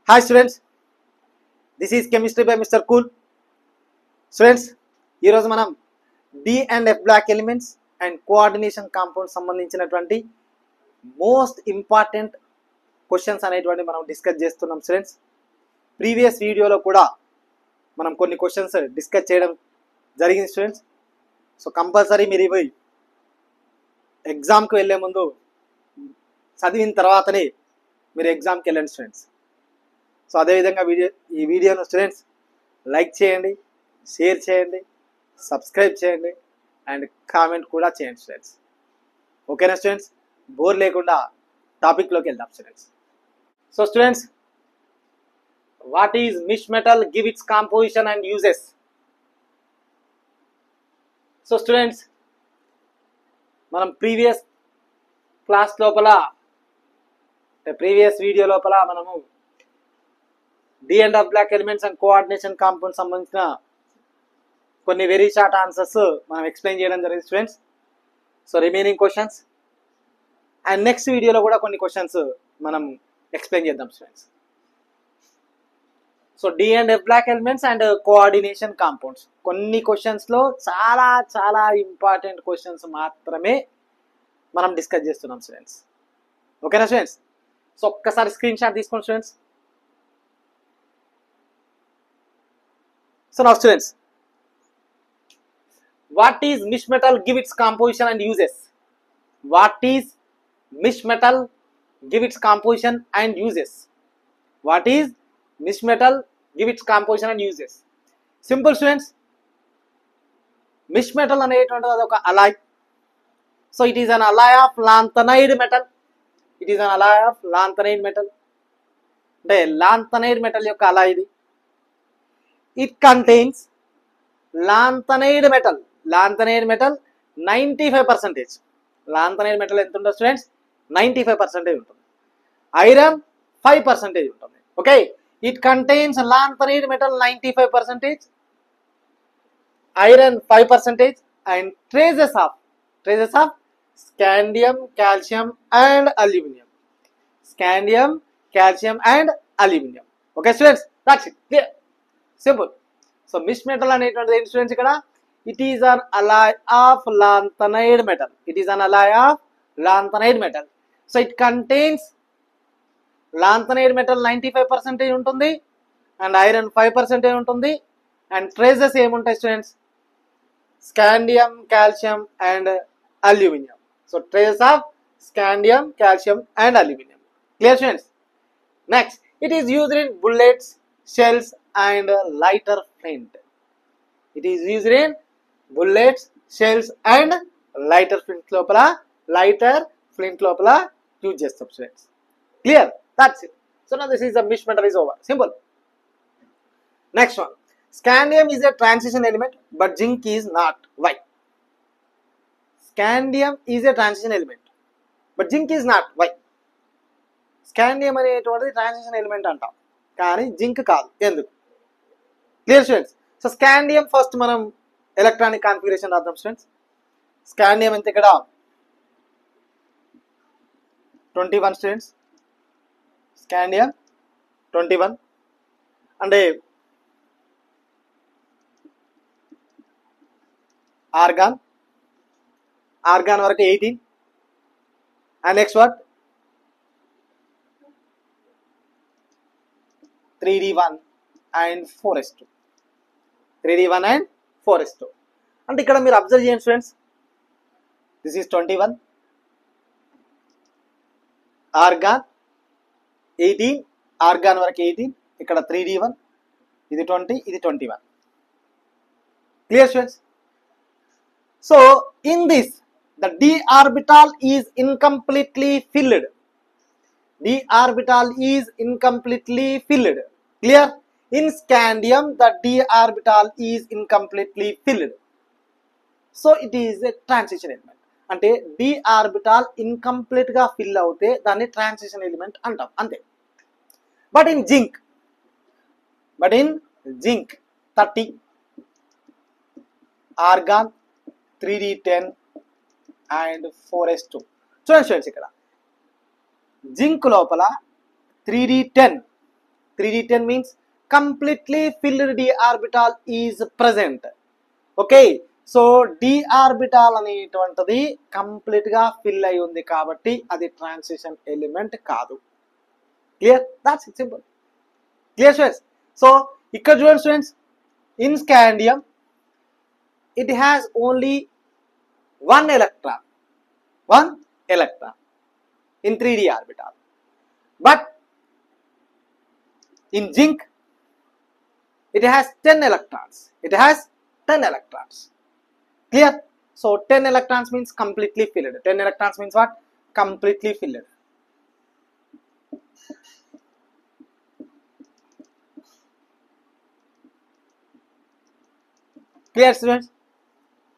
Hi students, this is chemistry by Mr. Cool. Students, ఈ రోజు మనం D and F block elements and coordination compounds సంబంధించినటువంటి most important questions అనేటువంటి మనం discuss చేస్తున్నాం స్టూడెంట్స్. ప్రీవియస్ వీడియోలో కూడా మనం కొన్ని క్వశ్చన్స్ డిస్కస్ చేయడం జరిగింది స్టూడెంట్స్. సో కంపల్సరీ మీరు ఇవి ఎగ్జామ్కి వెళ్ళే ముందు చదివిన తర్వాతనే మీరు ఎగ్జామ్కి వెళ్ళండి స్టూడెంట్స్. సో అదేవిధంగా ఈ వీడియోను స్టూడెంట్స్ లైక్ చేయండి, షేర్ చేయండి, సబ్స్క్రైబ్ చేయండి అండ్ కామెంట్ కూడా చేయండి స్టూడెంట్స్. ఓకేనా స్టూడెంట్స్? బోర్ లేకుండా టాపిక్లోకి వెళ్దాం students. So students, what is మిష్ metal, give its composition and uses. So students, మనం ప్రీవియస్ క్లాస్ లోపల ప్రీవియస్ వీడియో లోపల మనము D and F block elements and coordination compound సంబంధించిన కొన్ని వెరీ షార్ట్ ఆన్సర్స్ మనం ఎక్స్ప్లెయిన్ చేయడం జరిగింది students. So remaining questions and next వీడియోలో కూడా కొన్ని క్వశ్చన్స్ మనం ఎక్స్ప్లెయిన్ చేద్దాం students. So d and f block elements and coordination compounds కొన్ని క్వశ్చన్స్లో చాలా చాలా ఇంపార్టెంట్ క్వశ్చన్స్ మాత్రమే మనం డిస్కస్ చేస్తున్నాం స్టూడెంట్స్. ఓకేనా స్టూడెంట్స్? సో ఒక్కసారి స్క్రీన్ షాట్ తీసుకోండి students. So now students, what is mish metal, give its composition and uses. What is mish metal, give its composition and uses. What is mish metal, give its composition and uses. Simple students, mish metal అనేటువంటిది అదొక alloy. So it is an alloy of lanthanide metal. It is an alloy of lanthanide metal. అంటే lanthanide metal యొక్క alloy ఇది. It contains lanthanide metal. Lanthanide metal 95%. Lanthanide metal ఎంత ఉంటుంది students? 95% ఉంటుంది. Iron 5% ఉంటుంది. Okay, it contains lanthanide metal 95%, iron 5% and traces of scandium, calcium and aluminum. Scandium, calcium and aluminum. Okay students, that's it. Clear? Simple. So misch metal అనేటువంటిది ఏంటి students? ఇక్కడ it is an alloy of lanthanide metal. It is an alloy of lanthanide metal. So it contains lanthanide metal 95% ఉంటుంది and iron 5% ఉంటుంది and traces ఏముంటాయి students? Scandium, calcium and aluminium. So traces of scandium, calcium and aluminium. Clear students? Next, it is used in bullets, shells and lighter flint. It is used in bullets, shells and lighter flint lopala use chestam students. Clear? That's it. So now this is the mish metal is over. Simple. Next one, scandium is a transition element but zinc is not. Why? Scandium is a transition element but zinc is not. Why? Scandium అనేటువంటిది transition element అంటాం కానీ zinc కాదు. ఎందుకు? Clear students? So scandium first మనం electronic configuration రాద్దాం students. Scandium ఎంత ఇక్కడ 21 students. Scandium 21 అంటే ఆర్గాన్ వరకు 18 and next what 3d1 and 4s2. 3d1 and 4s2 అంటే ఇక్కడ మీరు అబ్జర్వ్ చేయండి students. This is 21 organ 18, organ వరకు 18, ఇక్కడ 3d1, ఇది 20, ఇది 21. Clear students? So in this the d orbital is incompletely filled. D orbital is incompletely filled. Clear? In scandium the d orbital is incompletely filled. So it is a transition element. అంటే d orbital incomplete గా fill అవుతే దాన్ని transition element అంటాం అంతే. But in zinc 30 organ 3d10 and 4s2. చూడండి ఇక్కడ zinc లోపల 3d10 3d10 means completely filled d orbital is present. Okay, so d orbital అనేటువంటిది కంప్లీట్ గా ఫిల్ అయి ఉంది కాబట్టి అది ట్రాన్సిషన్ ఎలిమెంట్ కాదు. Clear? That's it, simple. Clear students? So ఇక్కడ చూడండి students, in scandium it has only one electron in 3d orbital, but in zinc it has 10 electrons. Clear? So 10 electrons means completely filled. 10 electrons means what? Completely filled. Clear students?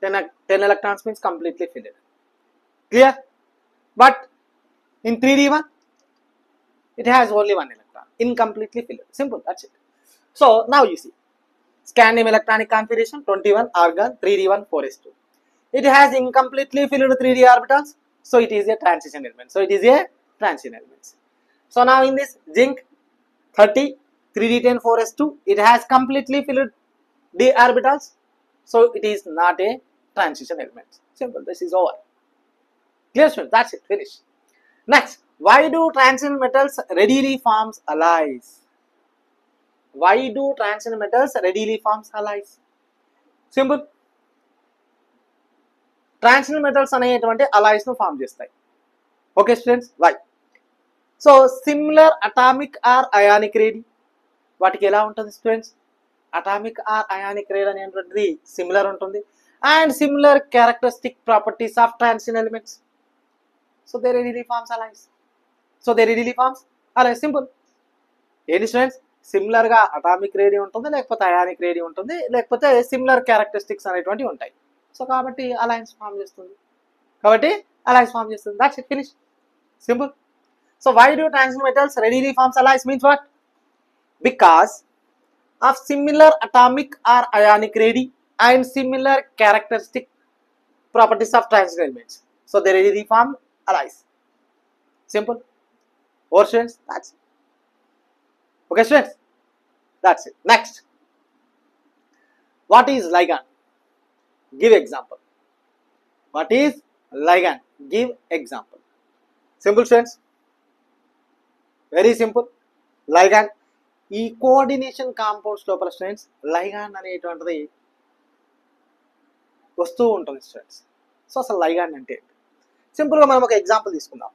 10 electrons means completely filled. Clear? But in 3d1 it has only one electron, incompletely filled. Simple, that's it. So now you see scandium electronic configuration 21 argon 3d1 4s2. It has incompletely filled 3d orbitals, so it is a transition element. So now in this zinc 30 3d10 4s2, it has completely filled d orbitals, so it is not a transition element. Simple, this is over. Clear students? That's it, finish. Next, why do transition metals readily forms alloys? Simple. Transition metals అనేటువంటి alloys ను form చేస్తాయి. Okay students, why? So similar atomic or ionic radii, వాటికి ఎలా ఉంటుంది students? Atomic or ionic radii అనేటువంటిది similar ఉంటుంది, and similar characteristic properties of transition elements. So they readily forms alloys. Simple. ఏంటి students? Similar గా atomic radii ఉంటుంది, లేకపోతే ionic రేడి ఉంటుంది, లేకపోతే సిమిలర్ క్యారెక్టరిస్టిక్స్ అనేటువంటివి ఉంటాయి. సో కాబట్టి అలయన్స్ ఫామ్ చేస్తుంది. That's it, finish. Simple. So why do transition metals readily forms alloys means what? Because of similar atomic or ionic radii and similar characteristic properties of transition elements. So they readily form alloys. Simple. Or students, that's it. Okay students, that's it. Next, what is ligand? Give example. What is ligand? Give example. Simple students, very simple. Ligand, ఈ coordination compounds లోపల students ligand అనేటువంటిది వస్తూ ఉంటుంది students. So అసలు ligand అంటే ఏంటి? సింపుల్గా మనం ఒక ఎగ్జాంపుల్ తీసుకుందాం.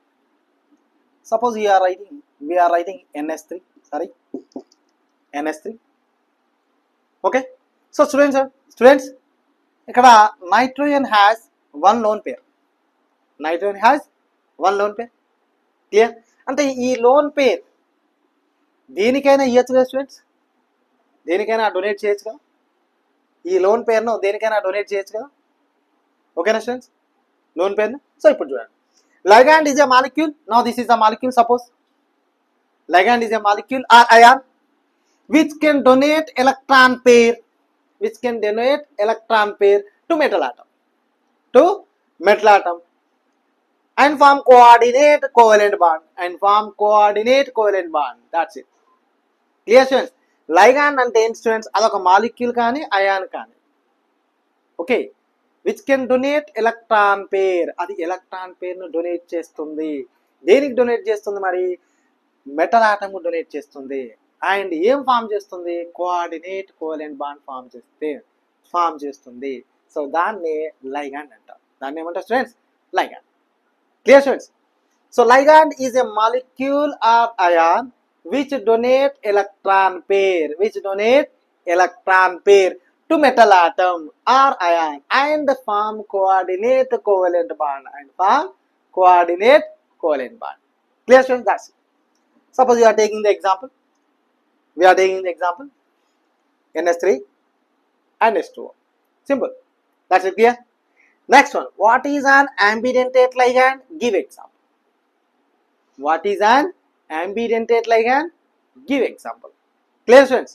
Suppose we are writing NS3. Okay, so students ఇక్కడ nitrogen has one lone pair. Clear? అంటే ఈ లోన్ పేర్ దేనికైనా ఇవ్వచ్చు కదా స్టూడెంట్స్, దేనికైనా డొనేట్ చేయొచ్చు కదా. ఈ లోన్ పేరును దేనికైనా డొనేట్ చేయొచ్చు కదా. ఓకేనా స్టూడెంట్స్? లోన్ పేరును. సో ఇప్పుడు చూడండి, ligand is a molecule. Now this is a molecule. Suppose ligand is a molecule or ion which can donate electron pair to metal atom and form coordinate covalent bond. That's it. Clear students? Ligand అంటే ఏంటి students? అదొక molecule కానీ ion కానీ, okay, which can donate electron pair. అది electron pair ను donate చేస్తుంది. దేనికి donate చేస్తుంది? మరి మెటల్ ఆటమ్ కు డొనేట్ చేస్తుంది. అండ్ ఏం ఫామ్ చేస్తుంది? కోఆర్డినేట్ కోవలెంట్ బాండ్ ఫామ్ చేస్తుంది. సో దాన్ని లైగాండ్ అంటారు. దాన్ని ఏమంటారు students? Ligand. Clear students? So ligand is a molecule or ion which donate electron pair to metal atom or ion and form coordinate covalent bond. Clear students? That's it. Suppose you are taking the example. NS3 and S2O. Simple. That's it. Clear? Next one, what is an ambidentate ligand? Give example. Clear students?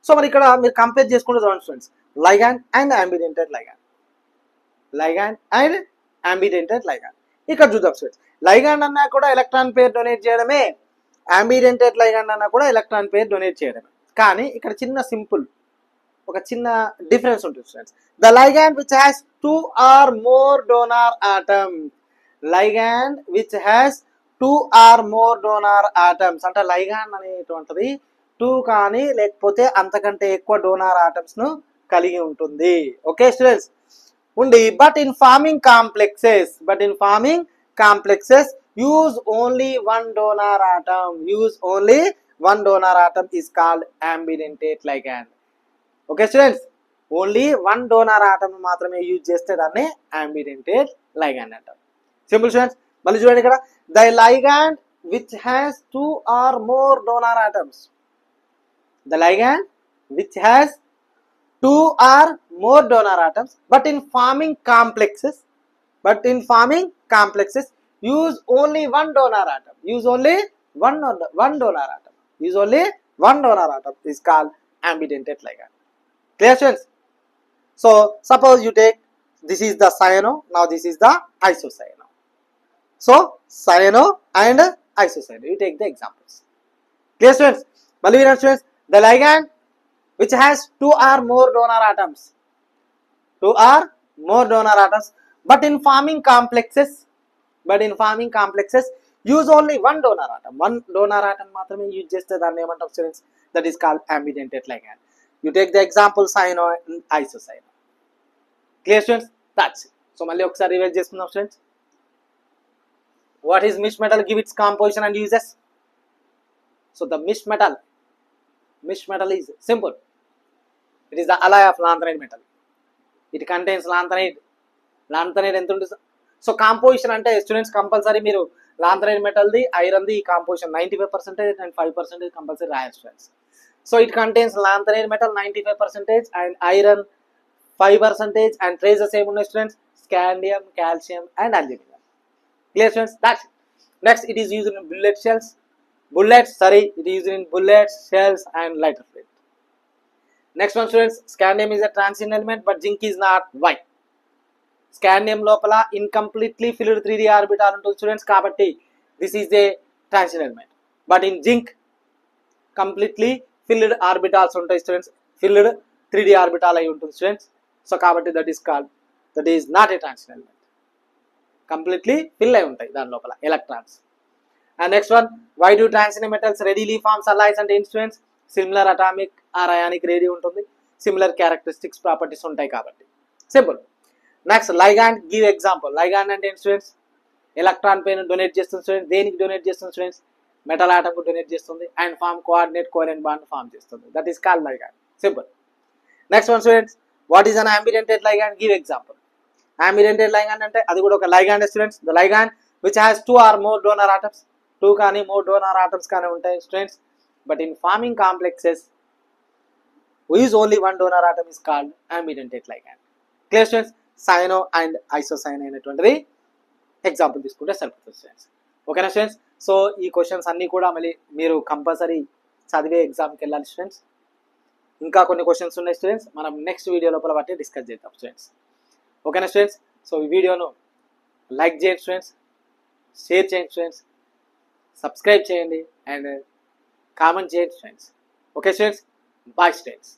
So మరి ఇక్కడ మీరు compare చేసుకుంటే చూడండి students, ligand and ambidentate ligand. ఇక్కడ చూద్దాం students, ligand అన్నా కూడా electron pair donate చేయడమే, అంబిడెంటెడ్ లైగాండ్ అన్నా కూడా ఎలక్ట్రాన్ పేర్ డొనేట్ చేయడం. కానీ ఇక్కడ ఒక చిన్న డిఫరెన్స్ ఉంటుంది students. The ligand which has 2 or more donor atoms. Ligand which has 2 or more donor atoms అంటే లైగాండ్ అనేటువంటిది 2 కానీ లేకపోతే అంతకంటే ఎక్కువ డోనార్ ఆటమ్స్ ను కలిగి ఉంటుంది. ఓకే స్టూడెంట్స్ ఉండి but in farming complexes use only one donor atom is called ambidentate ligand. Okay students, only one donor atom మాత్రమే యూజ్ చేస్తే దాన్ని ambidentate ligand అంటారు. సింపుల్ స్టూడెంట్స్, మళ్ళీ చూడండి ఇక్కడ the ligand which has 2 or more donor atoms. The ligand which has 2 or more donor atoms but in forming complexes use only one donor atom. Use only one donor atom is called ambidentate ligand. Clear students? So suppose you take this is the cyano, now this is the isocyano. So cyano and isocyano, you take the examples. Clear students? Malli students, the ligand which has 2 or more donor atoms but in forming complexes use only one donor atom మాత్రమే use చేస్తే దాన్ని ఏమంటాం students? That is called ambidentate ligand. You take the example cyano and isocyano. Clear students? That's it. So మళ్ళీ ఒకసారి revise చేసుకుందాం students. What is misch metal? Give its composition and uses. So the misch metal is simple. It is the alloy of lanthanide metal. It contains lanthanide ఎంత ఉంటుంది? So composition అంటే students compulsory మీరు lanthanide మెటల్ది ఐరన్ది ఈ composition 95% and 5% compulsory రాయాలి students. So it contains lanthanide metal 95% and iron 5% and traces ఏమున్నాయి students? Scandium, calcium and aluminium. Clear students? That's next it is used in bullets, shells and lighter fluid. Next one students, scandium is a transition element but zinc is not. Why? Scandium లోపల incompletely filled 3d orbital ఉంటుంది students, కాబట్టి this is a transition element. But in zinc completely filled orbitals ఉంటాయి students, filled 3d orbital అయి ఉంటుంది students. So కాబట్టి that is not a transition element. Completely fill అయి ఉంటాయి దాని లోపల electrons. And next one, why do transition metals readily form alloys and students? Similar atomic or ionic radii ఉంటుంది, similar characteristics properties ఉంటాయి కాబట్టి. Simple. Next ligand, give example. ligand అంటే students electron పైన donate చేస్తుంది స్టూడెంట్స్. దేనికి donate చేస్తుంది students? Metal atom కు donate చేస్తుంది and form coordinate covalent bond form చేస్తుంది. That is called ligand. Simple. Next one students, what is an ambidentate ligand? Give example. Ambidentate ligand అంటే అది కూడా ఒక ligand students. The ligand which has 2 or more donor atoms, 2 కానీ more donor atoms కానీ ఉంటాయి students, but in forming complexes we use only one donor atom is called ambidentate ligand. Clear students? Cyano and isocyano అనేటువంటిది example తీసుకుంటే సరిపోతుంది students. ఓకేనా students? So ఈ questions అన్నీ కూడా మళ్ళీ మీరు కంపల్సరీ చదివే ఎగ్జామ్కి వెళ్ళాలి స్టూడెంట్స్. ఇంకా కొన్ని క్వశ్చన్స్ ఉన్నాయి స్టూడెంట్స్, మనం నెక్స్ట్ వీడియో లోపల బట్టి డిస్కస్ చేద్దాం స్టూడెంట్స్. ఓకేనా స్టూడెంట్స్? సో ఈ వీడియోను లైక్ చేయండి స్టూడెంట్స్, షేర్ చేయండి స్టూడెంట్స్, సబ్స్క్రైబ్ చేయండి అండ్ కామెంట్ చేయండి students. Okay students, bye students.